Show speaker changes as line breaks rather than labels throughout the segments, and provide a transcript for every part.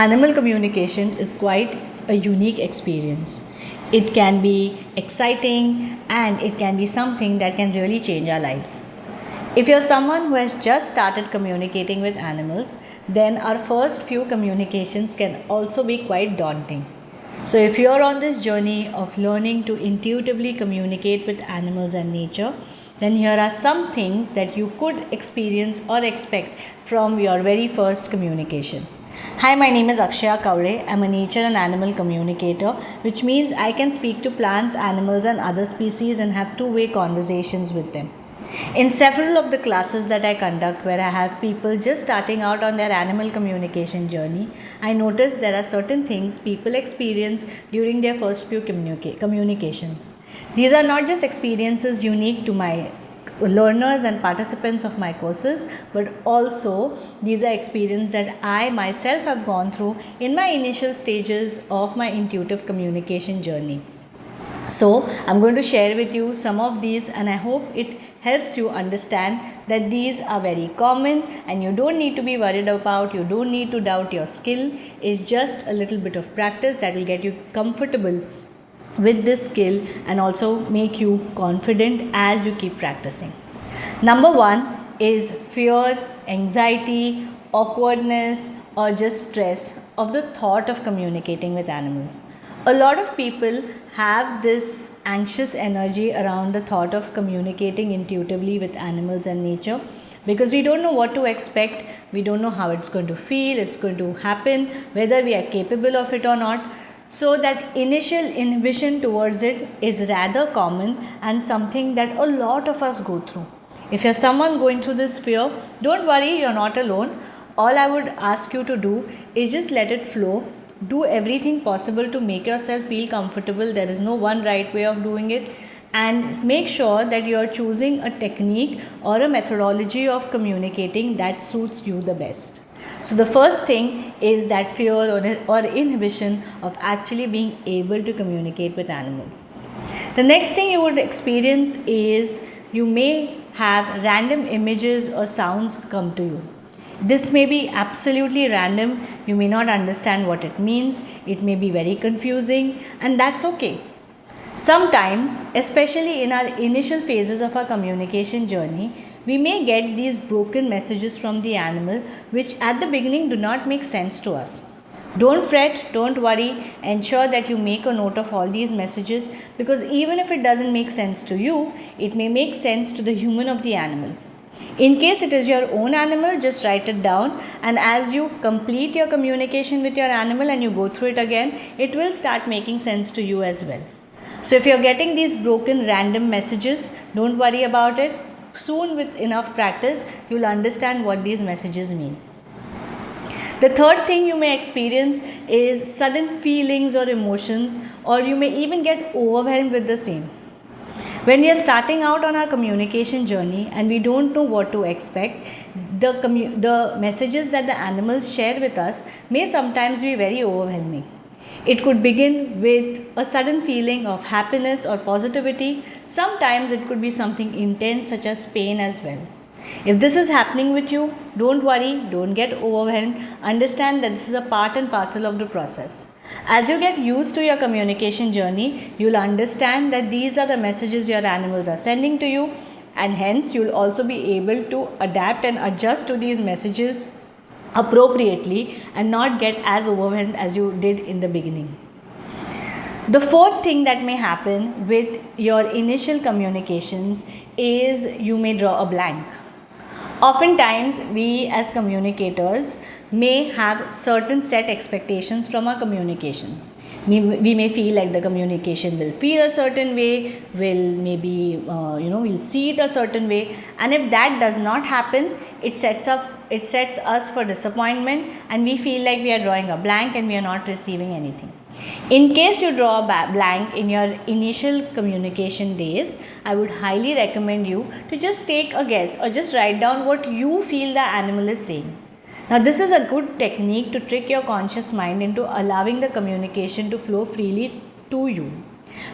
Animal communication is quite a unique experience. It can be exciting and it can be something that can really change our lives. If you're someone who has just started communicating with animals, then our first few communications can also be quite daunting. So, if you're on this journey of learning to intuitively communicate with animals and nature, then here are some things that you could experience or expect from your very first communication. Hi, my name is Akshaya Kaure. I'm a nature and animal communicator, which means I can speak to plants, animals, and other species and have two-way conversations with them. In several of the classes that I conduct, where I have people just starting out on their animal communication journey, I notice there are certain things people experience during their first few communications. These are not just experiences unique to my learners and participants of my courses, but also these are experiences that I myself have gone through in my initial stages of my intuitive communication journey. So, I'm going to share with you some of these, and I hope it helps you understand that these are very common and you don't need to be worried about, you don't need to doubt your skill. It's just a little bit of practice that will get you comfortable with this skill and also make you confident as you keep practicing. Number one is fear, anxiety, awkwardness, or just stress of the thought of communicating with animals. A lot of people have this anxious energy around the thought of communicating intuitively with animals and nature because we don't know what to expect, we don't know how it's going to feel, it's going to happen, whether we are capable of it or not. So that initial inhibition towards it is rather common and something that a lot of us go through. If you're someone going through this fear, don't worry, you're not alone. All I would ask you to do is just let it flow. Do everything possible to make yourself feel comfortable. There is no one right way of doing it. And make sure that you are choosing a technique or a methodology of communicating that suits you the best. So the first thing is that fear or inhibition of actually being able to communicate with animals. The next thing you would experience is you may have random images or sounds come to you. This may be absolutely random, you may not understand what it means, it may be very confusing, and that's okay. Sometimes, especially in our initial phases of our communication journey, we may get these broken messages from the animal which at the beginning do not make sense to us. Don't fret, don't worry, ensure that you make a note of all these messages because even if it doesn't make sense to you, it may make sense to the human of the animal. In case it is your own animal, just write it down, and as you complete your communication with your animal and you go through it again, it will start making sense to you as well. So if you're getting these broken random messages, don't worry about it. Soon with enough practice, you'll understand what these messages mean. The third thing you may experience is sudden feelings or emotions, or you may even get overwhelmed with the same. When we are starting out on our communication journey and we don't know what to expect, the messages that the animals share with us may sometimes be very overwhelming. It could begin with a sudden feeling of happiness or positivity. Sometimes it could be something intense such as pain as well. If this is happening with you, don't worry, don't get overwhelmed. Understand that this is a part and parcel of the process. As you get used to your communication journey, you'll understand that these are the messages your animals are sending to you, and hence you'll also be able to adapt and adjust to these messages appropriately and not get as overwhelmed as you did in the beginning. The fourth thing that may happen with your initial communications is you may draw a blank. Oftentimes, we as communicators may have certain set expectations from our communications. We may feel like the communication will feel a certain way, we'll see it a certain way, and if that does not happen, it sets us for disappointment, and we feel like we are drawing a blank and we are not receiving anything. In case you draw a blank in your initial communication days, I would highly recommend you to just take a guess or just write down what you feel the animal is saying. Now, this is a good technique to trick your conscious mind into allowing the communication to flow freely to you.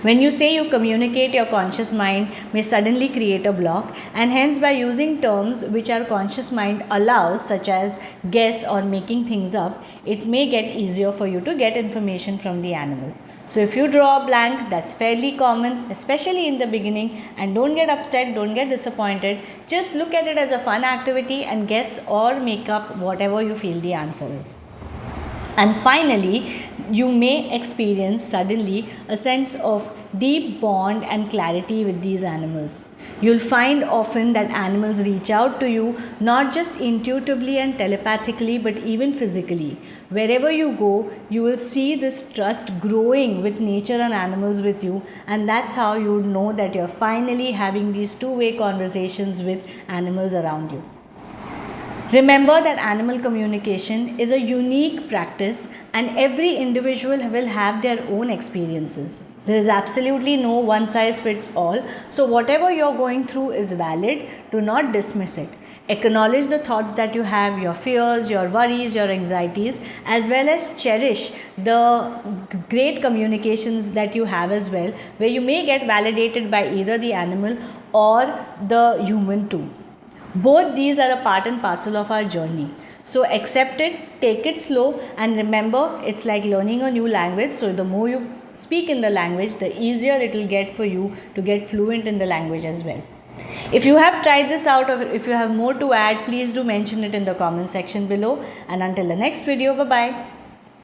When you say you communicate, your conscious mind may suddenly create a block, and hence, by using terms which our conscious mind allows, such as guess or making things up, it may get easier for you to get information from the animal. So, if you draw a blank, that's fairly common, especially in the beginning, and don't get upset, don't get disappointed. Just look at it as a fun activity and guess or make up whatever you feel the answer is. And finally, you may experience suddenly a sense of deep bond and clarity with these animals. You'll find often that animals reach out to you not just intuitively and telepathically but even physically. Wherever you go, you will see this trust growing with nature and animals with you, and that's how you would know that you're finally having these two-way conversations with animals around you. Remember that animal communication is a unique practice and every individual will have their own experiences. There is absolutely no one size fits all. So, whatever you're going through is valid. Do not dismiss it. Acknowledge the thoughts that you have, your fears, your worries, your anxieties, as well as cherish the great communications that you have as well, where you may get validated by either the animal or the human too. Both these are a part and parcel of our journey. So accept it, take it slow, and remember it's like learning a new language. So the more you speak in the language, the easier it will get for you to get fluent in the language as well. If you have tried this out or if you have more to add, please do mention it in the comment section below. And until the next video, bye bye.